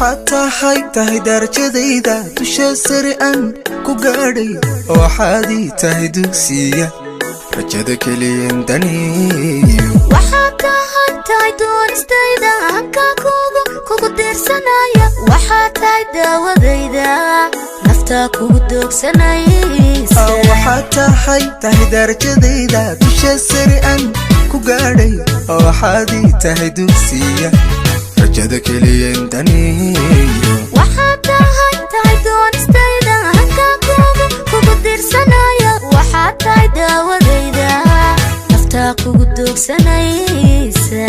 وحتى هاي درجة دusha sare aan ku gaadhay waxaadii tahay dugsiga rajada kaliyan daniyo waxaadka tahay doonistayda halka kugu deersanaya waxaad daawadayda nafta kugu doogsanaysa waxaad tahay darajadayda dusha sare aan ku gaadhay waxaadii tahay dugsiga rajada kaliyan daniyo waxaad tahay doonistayda halka kugu deersanaya waxaad daawadayda nafta kugu doogsanaysa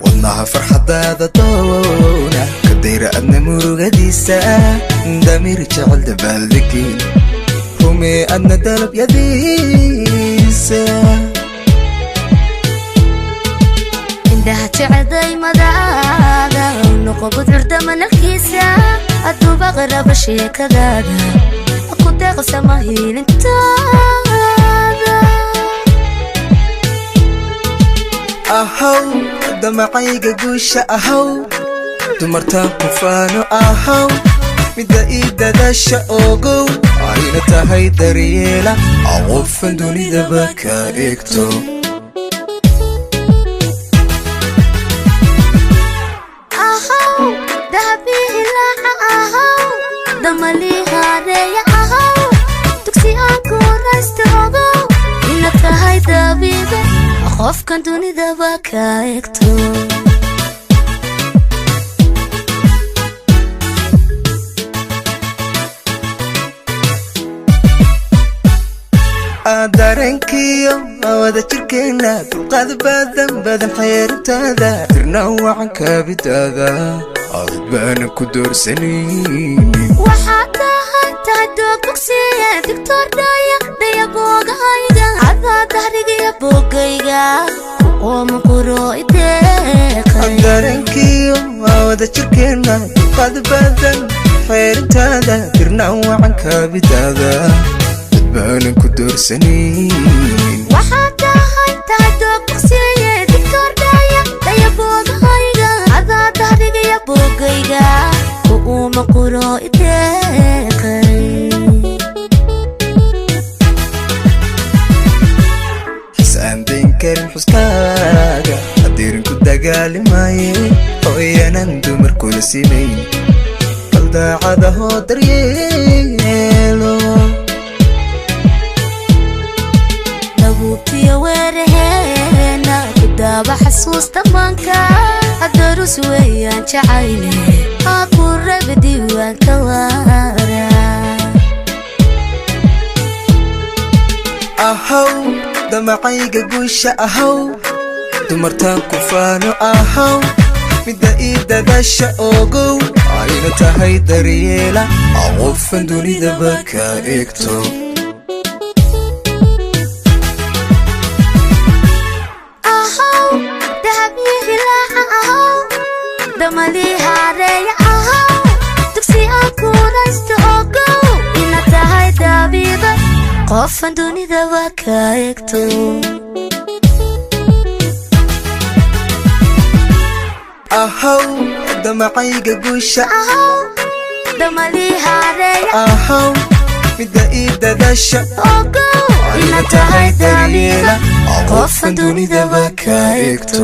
wadnaha farxadaada doona ka dayra adna murugadiisa damir jecel dabaaldegin rumee adna dalabyadiisa indhaha jecday madaada noqobad curdama nalkiisa aduuba qaraba sheekadaada ku deeqsama hiilintaada ahow damacayga guusha ahow dumartaan Qofan ahow midda ii dadasha ogow ayna tahay daryeela qofan dunidaba ka eegto damali hareya ahow tuksi aan ku raysto ogow ina tahay dabiibe qofkan dunidaba ka eegto dareenkiyo wada jirkeena dulqaad badan xeerintaada tirna wacan kabidaada adbaana ku doorsanaynin waxaad tahay doogsiga diktor daya boogayga adaa dahriga boogayga oo maquro ideeqay dareenkiyo wada jirkeena dulqaad badan xeerintaada tirna wacan kabidaada adbaana ku doorsanaynin waxaad tahay doogsiga diktor daya boogayga adaa dahriga boogayga oo maquro ideeqay xisaan dayn karin xuskaaga hadiirin ku dagaalimaye hooyanan dumar kula simayn bal daacadahoo daryeelo labuubtiyo weeraheena ku daaba xasuusta maanka adarus weeyaan jacayle haa ku raba diiwaanka waara ahow damacayga guusha ahow dumartaan Qofan ahow midda ii dadasha ogow ayna tahay daryeela qofan dunidaba ka eegto damali hareya ahow tuksi aan ku raysto ogow ina tahay dabiibe qofan dunidaba ka eegto ahow damacayga guusha ahow damali hareya ahow midda ii dadasha ogow ina tahay dabiibe qofan dunidaba ka eegto